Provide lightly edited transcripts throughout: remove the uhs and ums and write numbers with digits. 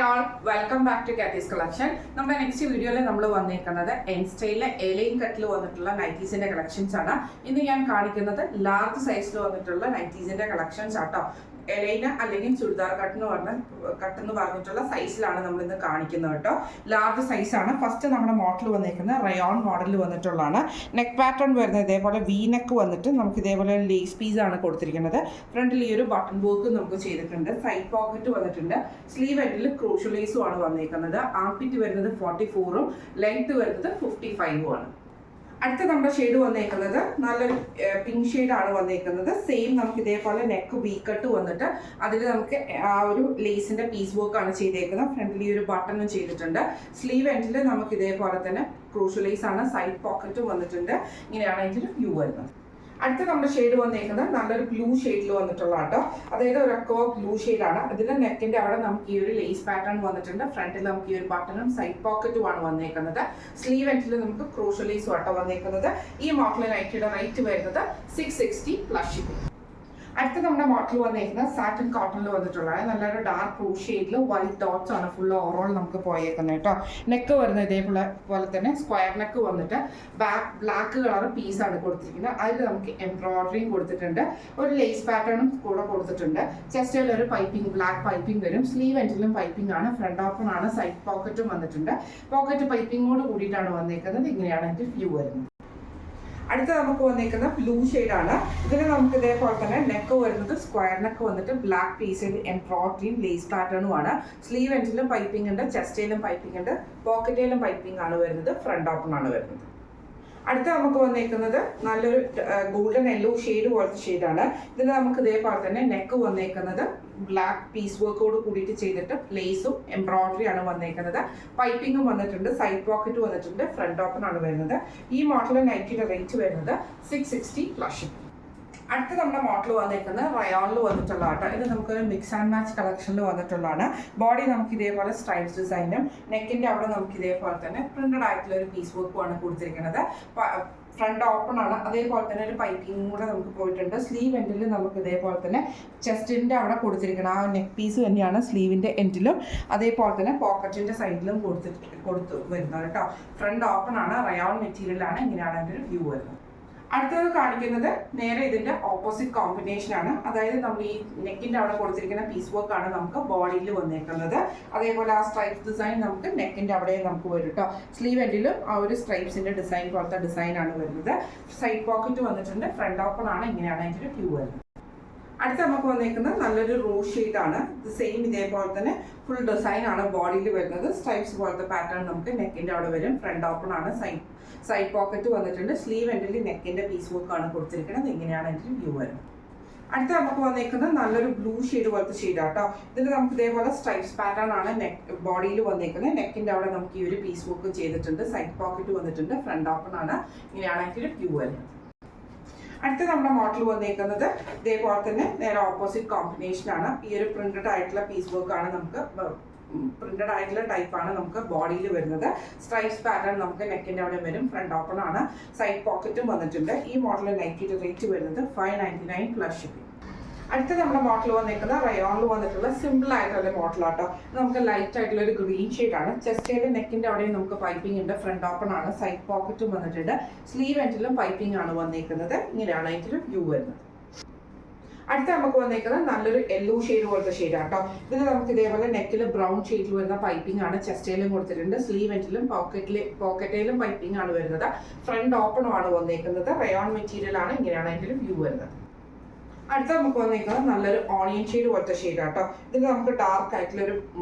All welcome back to Kathy's collection. നമ്മുടെ next വീഡിയോയിൽ നമ്മൾ വന്നിരിക്കുന്നത് എൻ സ്റ്റൈലിലെ എലൈൻ കട്ടിൽ വന്നിട്ടുള്ള നൈറ്റീസിന്റെ കളക്ഷൻസ് ആണ്. ഇന്ന് ഞാൻ കാണിക്കുന്നത് ലാർജ് സൈസിൽ വന്നിട്ടുള്ള നൈറ്റീസിന്റെ കളക്ഷൻസ് ആട്ടോ. എലൈന അല്ലെങ്കിൽ ചുരിദാർ കട്ടെന്ന് പറഞ്ഞിട്ടുള്ള സൈസിലാണ് നമ്മൾ ഇന്ന് കാണിക്കുന്നത് കേട്ടോ. ലാർജ് സൈസാണ്. ഫസ്റ്റ് നമ്മുടെ മോഡൽ വന്നിരിക്കുന്നത് റയോൺ മോഡലിൽ വന്നിട്ടുള്ളതാണ്. നെക്ക് പാറ്റേൺ വരുന്നത് ഇതേപോലെ വി നെക്ക് വന്നിട്ട് നമുക്ക് ഇതേപോലെ ലേസ് പീസാണ് കൊടുത്തിരിക്കുന്നത്. ഫ്രണ്ടിൽ ഈ ഒരു ബട്ടൺ വർക്ക് നമുക്ക് ചെയ്തിട്ടുണ്ട്. സൈഡ് പോക്കറ്റ് വന്നിട്ടുണ്ട്. സ്ലീവ് എൻഡിൽ ക്രൂഷ്യൽ ലേസും ആണ് വന്നിരിക്കുന്നത്. ആംപിറ്റ് വരുന്നത് 44ഉം ലെങ്ത് വരുന്നത് 55ഉം ആണ്. അടുത്ത നമ്മുടെ ഷെയ്ഡ് വന്നേക്കുന്നത് നല്ലൊരു പിങ്ക് ഷെയ്ഡാണ് വന്നേക്കുന്നത്. സെയിം നമുക്ക് ഇതേപോലെ നെക്ക് വി കട്ട് വന്നിട്ട് അതിൽ നമുക്ക് ആ ഒരു ലേസിന്റെ പീസ് വർക്ക് ആണ് ചെയ്തേക്കുന്നത്. ഫ്രണ്ടിൽ ഈ ഒരു ബട്ടണും ചെയ്തിട്ടുണ്ട്. സ്ലീവ് എൻഡിൽ നമുക്ക് ഇതേപോലെ തന്നെ ക്രൂഷ്യൽ ലേസ് ആണ്. സൈഡ് പോക്കറ്റും വന്നിട്ടുണ്ട്. ഇങ്ങനെയാണ് ഇതിന്റെ വ്യൂ വരുന്നത്. അടുത്ത നമ്മുടെ ഷെയ്ഡ് വന്നേക്കുന്നത് നല്ലൊരു ബ്ലൂ ഷെയ്ഡിൽ വന്നിട്ടുള്ള കേട്ടോ. അതായത് ഒരു അക്വ ബ്ലൂ ഷെയ്ഡാണ്. ഇതിന്റെ നെക്കിന്റെ അവിടെ നമുക്ക് ഈ ഒരു ലേസ് പാറ്റേൺ വന്നിട്ടുണ്ട്. ഫ്രണ്ടിൽ നമുക്ക് ഈ ഒരു ബട്ടണും സൈഡ് പോക്കറ്റും ആണ് വന്നേക്കുന്നത്. സ്ലീവ് എൻഡിൽ നമുക്ക് ക്രൂഷ്യൽ ലേസും ആട്ടോ വന്നേക്കുന്നത്. ഈ മോഡൽ നൈറ്റിയുടെ റേറ്റ് വരുന്നത് 660 പ്ലസ് ഷിപ്പിംഗ്. അടുത്ത നമ്മുടെ മോഡൽ വന്നിരിക്കുന്നത് സാറ്റിൻ കോട്ടണിൽ വന്നിട്ടുള്ളതാണ്. നല്ലൊരു ഡാർക്ക് ബ്ലൂ ഷെയ്ഡിൽ വൈറ്റ് ഡോട്ട്സ് ആണ് ഫുൾ ഓവറോൾ നമുക്ക് പോയേക്കുന്നത് കേട്ടോ. നെക്ക് വരുന്നത് ഇതേപോലെ തന്നെ സ്ക്വയർ നെക്ക് വന്നിട്ട് ബ്ലാക്ക് കളർ പീസാണ് കൊടുത്തിരിക്കുന്നത്. അതിൽ നമുക്ക് എംബ്രോയിഡറിയും കൊടുത്തിട്ടുണ്ട്. ഒരു ലേസ് പാറ്റേണും കൂടെ കൊടുത്തിട്ടുണ്ട്. ചെസ്റ്റിൽ ഒരു പൈപ്പിംഗ് ബ്ലാക്ക് പൈപ്പിംഗ് വരും. സ്ലീവ് എൻഡിലും പൈപ്പിംഗ് ആണ്. ഫ്രണ്ട് ഓപ്പൺ ആണ്. സൈഡ് പോക്കറ്റും വന്നിട്ടുണ്ട്. പോക്കറ്റ് പൈപ്പിങ്ങോട് കൂടിയിട്ടാണ് വന്നിരിക്കുന്നത്. ഇങ്ങനെയാണ് അതിന്റെ വ്യൂ വരുന്നത്. അടുത്ത നമുക്ക് വന്നിരിക്കുന്ന ബ്ലൂ ഷെയ്ഡാണ്. ഇതിന് നമുക്ക് ഇതേപോലെ തന്നെ നെക്ക് വരുന്നത് സ്ക്വയർ നെക്ക് വന്നിട്ട് ബ്ലാക്ക് പീസിൽ എംബ്രോയിഡറിയും ലേസ് പാറ്റേണുമാണ്. സ്ലീവ് എൻഡിലും പൈപ്പിംഗ് ഉണ്ട്. ചെസ്റ്റിലും പൈപ്പിംഗ് ഉണ്ട്. പോക്കറ്റിലും പൈപ്പിംഗ് ആണ് വരുന്നത്. ഫ്രണ്ട് ഓപ്പൺ ആണ് വരുന്നത്. അടുത്ത നമുക്ക് വന്നേക്കുന്നത് നല്ലൊരു ഗോൾഡൻ യെല്ലോ ഷെയ്ഡ് പോലത്തെ ഷെയ്ഡാണ്. ഇതിന് നമുക്ക് ഇതേപോലെ തന്നെ നെക്ക് വന്നേക്കുന്നത് ബ്ലാക്ക് പീസ് വർക്കോട് കൂടിയിട്ട് ചെയ്തിട്ട് ലേസും എംബ്രോയിഡറി ആണ് വന്നേക്കുന്നത്. പൈപ്പിങ്ങും വന്നിട്ടുണ്ട്. സൈഡ് പോക്കറ്റ് വന്നിട്ടുണ്ട്. ഫ്രണ്ട് ഓപ്പൺ ആണ് വരുന്നത്. ഈ മോഡൽ നൈറ്റിയുടെ റേറ്റ് വരുന്നത് 660 പ്ലസ് ഷിപ്പിംഗ്. അടുത്ത നമ്മുടെ മോഡൽ വന്നിരിക്കുന്നത് റയോണിൽ വന്നിട്ടുള്ള ആട്ടോ. ഇത് നമുക്കൊരു മിക്സ് ആൻഡ് മാച്ച് കളക്ഷനിൽ വന്നിട്ടുള്ളതാണ്. ബോഡി നമുക്ക് ഇതേപോലെ സ്ട്രൈപ്സ് ഡിസൈനും നെക്കിന്റെ അവിടെ നമുക്ക് ഇതേപോലെ തന്നെ പ്രിന്റഡ് ആയിട്ടുള്ള ഒരു പീസ് വർക്കും ആണ് കൊടുത്തിരിക്കുന്നത്. ഫ്രണ്ട് ഓപ്പൺ ആണ്. അതേപോലെ തന്നെ ഒരു പൈപ്പിംഗ് കൂടെ നമുക്ക് പോയിട്ടുണ്ട്. സ്ലീവ് എൻഡിൽ നമുക്ക് ഇതേപോലെ തന്നെ ചെസ്റ്റിന്റെ അവിടെ കൊടുത്തിരിക്കണം. ആ നെക്ക് പീസ് തന്നെയാണ് സ്ലീവിന്റെ എൻഡിലും അതേപോലെ തന്നെ പോക്കറ്റിന്റെ സൈഡിലും കൊടുത്തു വരുന്നത് കേട്ടോ. ഫ്രണ്ട് ഓപ്പൺ ആണ്. റയോൺ മെറ്റീരിയലാണ്. ഇങ്ങനെയാണ് അതിന്റെ ഒരു വ്യൂ വരുന്നത്. അടുത്തത് കാണിക്കുന്നത് നേരെ ഇതിന്റെ ഓപ്പോസിറ്റ് കോമ്പിനേഷൻ ആണ്. അതായത് നമ്മൾ ഈ നെക്കിന്റെ അവിടെ കൊടുത്തിരിക്കുന്ന പീസ് വർക്ക് ആണ് നമുക്ക് ബോഡിയിൽ വന്നേക്കുന്നത്. അതേപോലെ ആ സ്ട്രൈപ്സ് ഡിസൈൻ നമുക്ക് നെക്കിന്റെ അവിടെ നമുക്ക് വരും കേട്ടോ. സ്ലീവ് എൻഡിലും ആ ഒരു സ്ട്രൈപ്സിന്റെ ഡിസൈൻ പോലത്തെ ഡിസൈൻ ആണ് വരുന്നത്. സൈഡ് പോക്കറ്റ് വന്നിട്ടുണ്ട്. ഫ്രണ്ട് ഓപ്പൺ ആണ്. ഇങ്ങനെയാണ് അതിന്റെ വ്യൂ വരുന്നത്. അടുത്ത നമുക്ക് വന്നേക്കുന്നത് നല്ലൊരു റോസ് ഷെയ്ഡാണ്. ഇത് സെയിം ഇതേപോലെ തന്നെ ഫുൾ ഡിസൈൻ ആണ് ബോഡിയിൽ വരുന്നത്. സ്ട്രൈപ്സ് പോലത്തെ പാറ്റേൺ നമുക്ക് നെക്കിന്റെ അവിടെ വരും. ഫ്രണ്ട് ഓപ്പൺ ആണ്. സൈഡ് പോക്കറ്റ് വന്നിട്ടുണ്ട്. സ്ലീവ് എൻഡിൽ നെക്കിന്റെ പീസ് വർക്ക് ആണ് കൊടുത്തിരിക്കുന്നത്. ഇങ്ങനെയാണ് അതിന്റെ വ്യൂ വരുന്നത്. അടുത്ത നമുക്ക് വന്നേക്കുന്നത് നല്ലൊരു ബ്ലൂ ഷെയ്ഡ് പോലത്തെ ഷെയ്ഡാട്ടോ. ഇതിൽ നമുക്ക് ഇതേപോലെ സ്ട്രൈപ്സ് പാറ്റേൺ ആണ് നെക്ക് ബോഡിയിൽ വന്നേക്കുന്നത്. നെക്കിന്റെ അവിടെ നമുക്ക് ഈ ഒരു പീസ് വർക്ക് ചെയ്തിട്ടുണ്ട്. സൈഡ് പോക്കറ്റ് വന്നിട്ടുണ്ട്. ഫ്രണ്ട് ഓപ്പൺ ആണ്. ഇങ്ങനെയാണ് അതിന്റെ വ്യൂ വരുന്നത്. അടുത്ത നമ്മുടെ മോഡൽ വന്നേക്കുന്നത് ഇതേപോലെ തന്നെ നേരെ ഓപ്പോസിറ്റ് കോമ്പിനേഷൻ ആണ്. ഈ ഒരു പ്രിന്റഡ് ആയിട്ടുള്ള പീസ് വർക്ക് ആണ് നമുക്ക് പ്രിന്റഡ് ആയിട്ടുള്ള ടൈപ്പാണ് നമുക്ക് ബോഡിയിൽ വരുന്നത്. സ്ട്രൈപ്സ് പാറ്റേൺ നമുക്ക് നെക്കിന്റെ അവിടെ വരും. ഫ്രണ്ട് ഓപ്പൺ ആണ്. സൈഡ് പോക്കറ്റും വന്നിട്ടുണ്ട്. ഈ മോഡൽ നൈറ്റിയുടെ റേറ്റ് വരുന്നത് 599 പ്ലസ് ഷിപ്പിംഗ്. അടുത്ത നമ്മുടെ മോഡൽ വന്നിരിക്കുന്നത് റയോണിൽ വന്നിട്ടുള്ള സിമ്പിൾ ആയിട്ടുള്ള മോഡലാട്ടോ. നമുക്ക് ലൈറ്റ് ആയിട്ടുള്ള ഒരു ഗ്രീൻ ഷെയ്ഡാണ്. ചെസ്റ്റിലെ നെക്കിന്റെ അവിടെയും നമുക്ക് പൈപ്പിംഗ് ഉണ്ട്. ഫ്രണ്ട് ഓപ്പൺ ആണ്. സൈഡ് പോക്കറ്റും വന്നിട്ടുണ്ട്. സ്ലീവ് എൻഡിലും പൈപ്പിംഗ് ആണ് വന്നിരിക്കുന്നത്. ഇങ്ങനെയാണ് അതിന്റെ വ്യൂ വരുന്നത്. അടുത്ത നമുക്ക് വന്നിരിക്കുന്നത് നല്ലൊരു യെല്ലോ ഷെയ്ഡ് പോലത്തെ ഷെയ്ഡാട്ടോ. ഇതിന് നമുക്ക് ഇതേപോലെ നെക്കിൽ ബ്രൗൺ ഷെയ്ഡിൽ വരുന്ന പൈപ്പിംഗ് ആണ്. ചെസ്റ്റിലും കൊടുത്തിട്ടുണ്ട്. സ്ലീവ് എൻഡിലും പോക്കറ്റിലും പൈപ്പിംഗ് ആണ് വരുന്നത്. ഫ്രണ്ട് ഓപ്പൺ ആണ് വന്നിരിക്കുന്നത്. റയോൺ മെറ്റീരിയൽ ആണ്. ഇങ്ങനെയാണ് അതിന്റെ വ്യൂ വരുന്നത്. അടുത്ത നമുക്ക് വന്നിരിക്കുന്നത് നല്ലൊരു ഓണിയൻ ഷെയ്ഡ് പോലത്തെ ഷെയ്ഡാട്ടോ. ഇതിൽ നമുക്ക് ഡാർക്ക് ആയിട്ടുള്ള ഒരു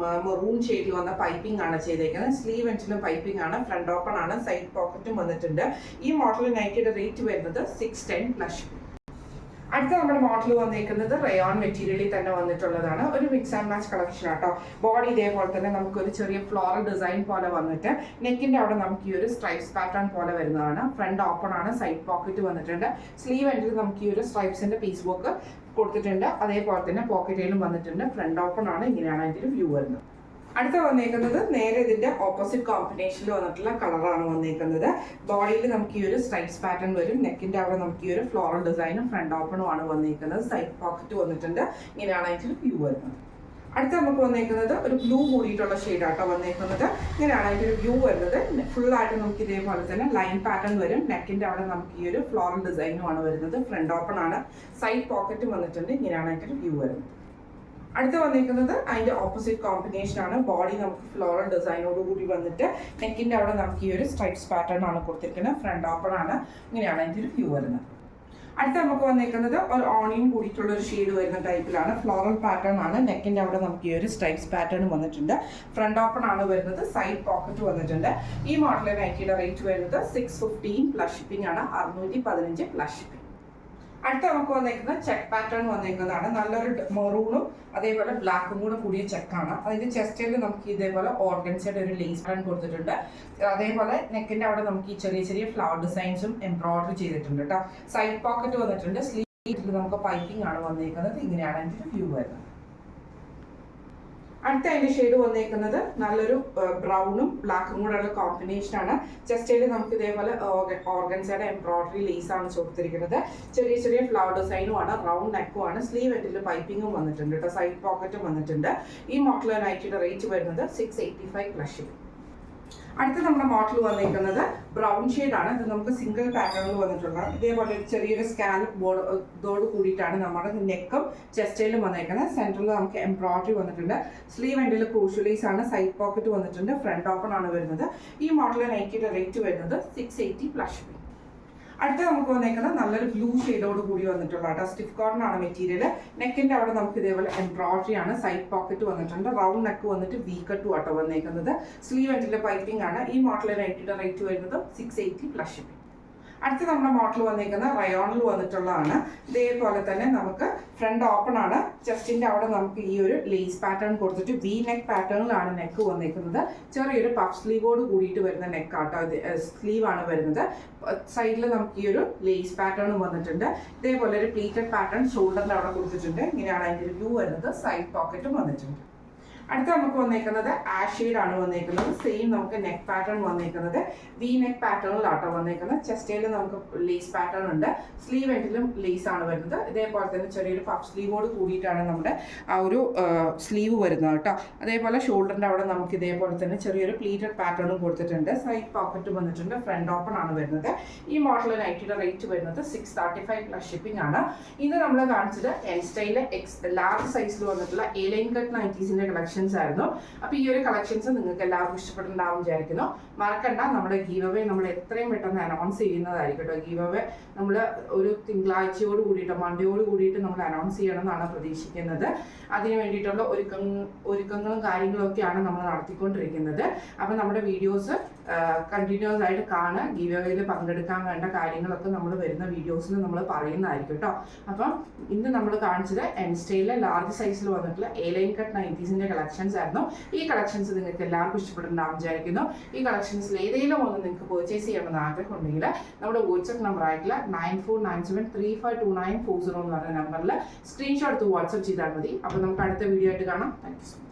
മെറൂൺ ഷെയ്ഡിൽ വന്ന പൈപ്പിംഗ് ആണ് ചെയ്തേക്കുന്നത്. സ്ലീവ് എൻഡിലും പൈപ്പിംഗ് ആണ്. ഫ്രണ്ട് ഓപ്പൺ ആണ്. സൈഡ് പോക്കറ്റും വന്നിട്ടുണ്ട്. ഈ മോഡൽ നൈറ്റിയുടെ റേറ്റ് വരുന്നത് 610 പ്ലസ്. അടുത്ത നമ്മുടെ മോഡൽ വന്നിരിക്കുന്നത് റയോൺ മെറ്റീരിയലിൽ തന്നെ വന്നിട്ടുള്ളതാണ്. ഒരു മിക്സ് ആൻഡ് മാച്ച് കളക്ഷൻ ആട്ടോ. ബോഡി ഇതേപോലെ തന്നെ നമുക്കൊരു ചെറിയ ഫ്ലോറൽ ഡിസൈൻ പോലെ വന്നിട്ട് നെക്കിന്റെ അവിടെ നമുക്ക് ഈ ഒരു സ്ട്രൈപ്സ് പാറ്റേൺ പോലെ വരുന്നതാണ്. ഫ്രണ്ട് ഓപ്പൺ ആണ്. സൈഡ് പോക്കറ്റ് വന്നിട്ടുണ്ട്. സ്ലീവ് എൻഡിൽ നമുക്ക് ഈ ഒരു സ്ട്രൈപ്സിന്റെ പീസ് വർക്ക് കൊടുത്തിട്ടുണ്ട്. അതേപോലെ തന്നെ പോക്കറ്റിലും വന്നിട്ടുണ്ട്. ഫ്രണ്ട് ഓപ്പൺ ആണ്. ഇങ്ങനെയാണ് അതിന്റെ വ്യൂ വരുന്നത്. അടുത്ത വന്നേക്കുന്നത് നേരെ ഇതിന്റെ ഓപ്പോസിറ്റ് കോമ്പിനേഷനിൽ വന്നിട്ടുള്ള കളറാണ് വന്നേക്കുന്നത്. ബോഡിയിൽ നമുക്ക് ഈ ഒരു സ്ട്രൈപ്സ് പാറ്റേൺ വരും. നെക്കിന്റെ അവിടെ നമുക്ക് ഈ ഒരു ഫ്ലോറൽ ഡിസൈനും ഫ്രണ്ട് ഓപ്പണും ആണ് വന്നേക്കുന്നത്. സൈഡ് പോക്കറ്റ് വന്നിട്ടുണ്ട്. ഇങ്ങനെയാണ് അതിന്റെ വ്യൂ വരുന്നത്. അടുത്ത നമുക്ക് വന്നേക്കുന്നത് ഒരു ബ്ലൂ കൂടിയിട്ടുള്ള ഷെയ്ഡാട്ടോ വന്നേക്കുന്നത്. ഇങ്ങനെയാണ് അതിൻ്റെ ഒരു വ്യൂ വരുന്നത്. ഫുള്ളായിട്ട് നമുക്ക് ഇതേപോലെ തന്നെ ലൈൻ പാറ്റേൺ വരും. നെക്കിൻ്റെ അവിടെ നമുക്ക് ഈ ഒരു ഫ്ലോറൽ ഡിസൈനുമാണ് വരുന്നത്. ഫ്രണ്ട് ഓപ്പൺ ആണ്, സൈഡ് പോക്കറ്റും വന്നിട്ടുണ്ട്. ഇങ്ങനെയാണ് അതിൻ്റെ ഒരു വ്യൂ വരുന്നത്. അടുത്ത വന്നിരിക്കുന്നത് അതിൻ്റെ ഓപ്പോസിറ്റ് കോമ്പിനേഷൻ ആണ്. ബോഡി നമുക്ക് ഫ്ലോറൽ ഡിസൈനോട് കൂടി വന്നിട്ട് നെക്കിൻ്റെ അവിടെ നമുക്ക് ഈ ഒരു സ്ട്രൈപ്സ് പാറ്റേൺ ആണ് കൊടുത്തിരിക്കുന്നത്. ഫ്രണ്ട് ഓപ്പൺ ആണ്. ഇങ്ങനെയാണ് അതിൻ്റെ ഒരു വ്യൂ വരുന്നത്. അടുത്ത നമുക്ക് വന്നിരിക്കുന്നത് ഒരു ഓണിയൻ കൂടിയിട്ടുള്ള ഒരു ഷെയ്ഡ് വരുന്ന ടൈപ്പിലാണ്. ഫ്ലോറൽ പാറ്റേൺ ആണ്. നെക്കിൻ്റെ അവിടെ നമുക്ക് ഈ ഒരു സ്ട്രൈപ്സ് പാറ്റേൺ വന്നിട്ടുണ്ട്. ഫ്രണ്ട് ഓപ്പൺ ആണ് വരുന്നത്. സൈഡ് പോക്കറ്റ് വന്നിട്ടുണ്ട്. ഈ മോഡലിൽ നൈറ്റിയുടെ റേറ്റ് വരുന്നത് 615 പ്ലസ് ഷിപ്പിംഗ് ആണ്. 615 പ്ലസ് ഷിപ്പിംഗ്. അടുത്ത നമുക്ക് വന്നേക്കുന്നത് ചെക്ക് പാറ്റേൺ വന്നേക്കുന്നതാണ്. നല്ലൊരു മെറൂണും അതേപോലെ ബ്ലാക്കും കൂടെ കൂടിയ ചെക്കാണ്. അതിന്റെ ചെസ്റ്റിൽ നമുക്ക് ഇതേപോലെ ഓർഗൻസയുടെ ഒരു ലേസ് പാറ്റേൺ കൊടുത്തിട്ടുണ്ട്. അതേപോലെ നെക്കിന്റെ അവിടെ നമുക്ക് ഈ ചെറിയ ചെറിയ ഫ്ലവർ ഡിസൈൻസും എംബ്രോയിഡറി ചെയ്തിട്ടുണ്ട് കേട്ടോ. സൈഡ് പോക്കറ്റ് വന്നിട്ടുണ്ട്. സ്ലീവിൽ നമുക്ക് പൈപ്പിംഗ് ആണ് വന്നേക്കുന്നത്. ഇങ്ങനെയാണ് അതിന്റെ വ്യൂ വരുന്നത്. അടുത്ത അതിന്റെ ഷെയ്ഡ് വന്നേക്കുന്നത് നല്ലൊരു ബ്രൗണും ബ്ലാക്കും കൂടെ ഉള്ള കോമ്പിനേഷൻ ആണ്. ചെസ്റ്റിൽ നമുക്ക് ഇതേപോലെ ഓർഗൻസയുടെ എംബ്രോയിഡറി ലേസ് ആണ് കൊടുത്തിരിക്കുന്നത്. ചെറിയ ചെറിയ ഫ്ലവർ ഡിസൈനും ആണ്. റൗണ്ട് നെക്കും ആണ്. സ്ലീവ് എൻഡിൽ പൈപ്പിംഗും വന്നിട്ടുണ്ട് കേട്ടോ. സൈഡ് പോക്കറ്റും വന്നിട്ടുണ്ട്. ഈ മോഡൽ നൈറ്റിയുടെ റേറ്റ് വരുന്നത് 685 പ്ലസ് ഷിപ്പിംഗ്. അടുത്ത നമ്മുടെ മോഡൽ വന്നിരിക്കുന്നത് ബ്രൗൺ ഷെയ്ഡാണ്. ഇത് നമുക്ക് സിംഗിൾ പാറ്റേണിൽ വന്നിട്ടുള്ള ഇതേപോലെ ചെറിയൊരു സ്കാലപ്പ് ബോർഡോട് കൂടിയിട്ടാണ് നമ്മുടെ നെക്കും ചെസ്റ്റയിലും വന്നിരിക്കുന്നത്. സെൻറ്ററിൽ നമുക്ക് എംബ്രോയിഡറി വന്നിട്ടുണ്ട്. സ്ലീവ് എൻഡിൽ ക്രൂഷ്യലൈസ് ആണ്. സൈഡ് പോക്കറ്റ് വന്നിട്ടുണ്ട്. ഫ്രണ്ട് ഓപ്പൺ ആണ് വരുന്നത്. ഈ മോഡൽ നൈറ്റിയുടെ റേറ്റ് വരുന്നത് 680 പ്ലസ് ഷിപ്പിംഗ്. അടുത്ത നമുക്ക് വന്നേക്കുന്നത് നല്ലൊരു ബ്ലൂ ഷെയ്ഡോട് കൂടി വന്നിട്ടുള്ള കേട്ടോ. സ്റ്റിഫ് കോട്ടൺ ആണ് മെറ്റീരിയൽ. നെക്കിന്റെ അവിടെ നമുക്ക് ഇതേപോലെ എംബ്രോയിഡറി ആണ്. സൈഡ് പോക്കറ്റ് വന്നിട്ടുണ്ട്. റൗണ്ട് നെക്ക് വന്നിട്ട് വി കട്ടും ആട്ടോ വന്നേക്കുന്നത്. സ്ലീവ് എൻഡിലെ പൈപ്പിംഗ് ആണ്. ഈ മോഡലിൽ നൈറ്റിയുടെ റേറ്റ് വരുന്നത് 680 പ്ലസ് ഷിപ്പിംഗ്. അടുത്ത നമ്മുടെ മോഡൽ വന്നിരിക്കുന്ന റയോണിൽ വന്നിട്ടുള്ളതാണ്. ഇതേപോലെ തന്നെ നമുക്ക് ഫ്രണ്ട് ഓപ്പൺ ആണ്. ചെസ്റ്റിന്റെ അവിടെ നമുക്ക് ഈ ഒരു ലേസ് പാറ്റേൺ കൊടുത്തിട്ട് വി നെക്ക് പാറ്റേണിലാണ് നെക്ക് വന്നിരിക്കുന്നത്. ചെറിയൊരു പഫ് സ്ലീവോട് കൂടിയിട്ട് വരുന്ന നെക്കാട്ടോ. സ്ലീവ് ആണ് വരുന്നത്. സൈഡിൽ നമുക്ക് ഈ ഒരു ലേസ് പാറ്റേൺ വന്നിട്ടുണ്ട്. ഇതേപോലെ ഒരു പ്ലീറ്റഡ് പാറ്റേൺ ഷോൾഡറിന്റെ അവിടെ കൊടുത്തിട്ടുണ്ട്. ഇങ്ങനെയാണ് അതിന്റെ ഒരു വ്യൂ വരുന്നത്. സൈഡ് പോക്കറ്റും വന്നിട്ടുണ്ട്. അടുത്ത നമുക്ക് വന്നേക്കുന്നത് ആഷ് ഷെയ്ഡ് ആണ് വന്നേക്കുന്നത്. സെയിം നമുക്ക് നെക്ക് പാറ്റേൺ വന്നേക്കുന്നത് വി നെക്ക് പാറ്റേണിലാട്ടോ വന്നേക്കുന്നത്. ചെസ്റ്റയിൽ നമുക്ക് ലേസ് പാറ്റേൺ ഉണ്ട്. സ്ലീവ് എൻഡിലും ലേസ് ആണ് വരുന്നത്. ഇതേപോലെ തന്നെ ചെറിയൊരു പഫ് സ്ലീവോട് കൂടിയിട്ടാണ് നമ്മുടെ ആ ഒരു സ്ലീവ് വരുന്നത് കേട്ടോ. അതേപോലെ ഷോൾഡറിൻ്റെ അവിടെ നമുക്ക് ഇതേപോലെ തന്നെ ചെറിയൊരു പ്ലീറ്റഡ് പാറ്റേണും കൊടുത്തിട്ടുണ്ട്. സൈഡ് പോക്കറ്റ് വന്നിട്ടുണ്ട്. ഫ്രണ്ട് ഓപ്പൺ ആണ് വരുന്നത്. ഈ മോഡൽ നൈറ്റിയുടെ റേറ്റ് വരുന്നത് 635 പ്ലസ് ഷിപ്പിംഗ് ആണ്. ഇന്ന് നമ്മൾ കാണിച്ചത് എൻ സ്റ്റൈലിലെ ലാർജ് സൈസിൽ വന്നിട്ടുള്ള എ ലൈൻ കട്ട് നൈറ്റീസിന്റെ കളക്ഷൻ ആയിരുന്നു. അപ്പൊ ഈ ഒരു കളക്ഷൻസ് നിങ്ങൾക്ക് എല്ലാവർക്കും ഇഷ്ടപ്പെട്ടുണ്ടാവും വിചാരിക്കുന്നു. മറക്കണ്ട, നമ്മുടെ ഗീവ് അവേ നമ്മൾ എത്രയും പെട്ടെന്ന് അനൗൺസ് ചെയ്യുന്നതായിരിക്കും കേട്ടോ. ഗീവ് അവേ നമ്മൾ ഒരു തിങ്കളാഴ്ചയോട് കൂടിയിട്ട് മൺഡേയോട് കൂടിയിട്ട് നമ്മൾ അനൗൺസ് ചെയ്യണം എന്നാണ് പ്രതീക്ഷിക്കുന്നത്. അതിന് വേണ്ടിയിട്ടുള്ള ഒരുക്കങ്ങളും കാര്യങ്ങളും ഒക്കെയാണ് നമ്മൾ നടത്തിക്കൊണ്ടിരിക്കുന്നത്. അപ്പം നമ്മുടെ വീഡിയോസ് കണ്ടിന്യൂസ് ആയിട്ട് കാണുക. ഗീവ് അവേയിൽ പങ്കെടുക്കാൻ വേണ്ട കാര്യങ്ങളൊക്കെ നമ്മൾ വരുന്ന വീഡിയോസിൽ നമ്മൾ പറയുന്നതായിരിക്കും കേട്ടോ. അപ്പം ഇന്ന് നമ്മൾ കാണിച്ചത് എൻ സ്റ്റൈലിലെ ലാർജ് സൈസിൽ വന്നിട്ടുള്ള എ ലൈൻ കട്ട് നൈറ്റീസിന്റെ കളക്ഷൻസ് ആയിരുന്നു. ഈ കളക്ഷൻസ് നിങ്ങൾക്ക് എല്ലാവർക്കും ഇഷ്ടപ്പെട്ടുണ്ടാവും വിചാരിക്കുന്നു. ഈ കളക്ഷൻസിൽ ഏതെങ്കിലും ഒന്ന് നിങ്ങൾക്ക് പർച്ചേസ് ചെയ്യണമെന്ന് ആഗ്രഹം ഉണ്ടെങ്കിൽ നമ്മുടെ വാട്സ്ആപ്പ് നമ്പർ ആയിട്ടുള്ള 9497352940 എന്ന് പറയുന്ന നമ്പറിൽ സ്ക്രീൻഷോട്ട് എടുത്ത് വാട്സ്ആപ്പ് ചെയ്താൽ മതി. അപ്പോൾ നമുക്ക് അടുത്ത വീഡിയോ ആയിട്ട് കാണാം. Thank you so much.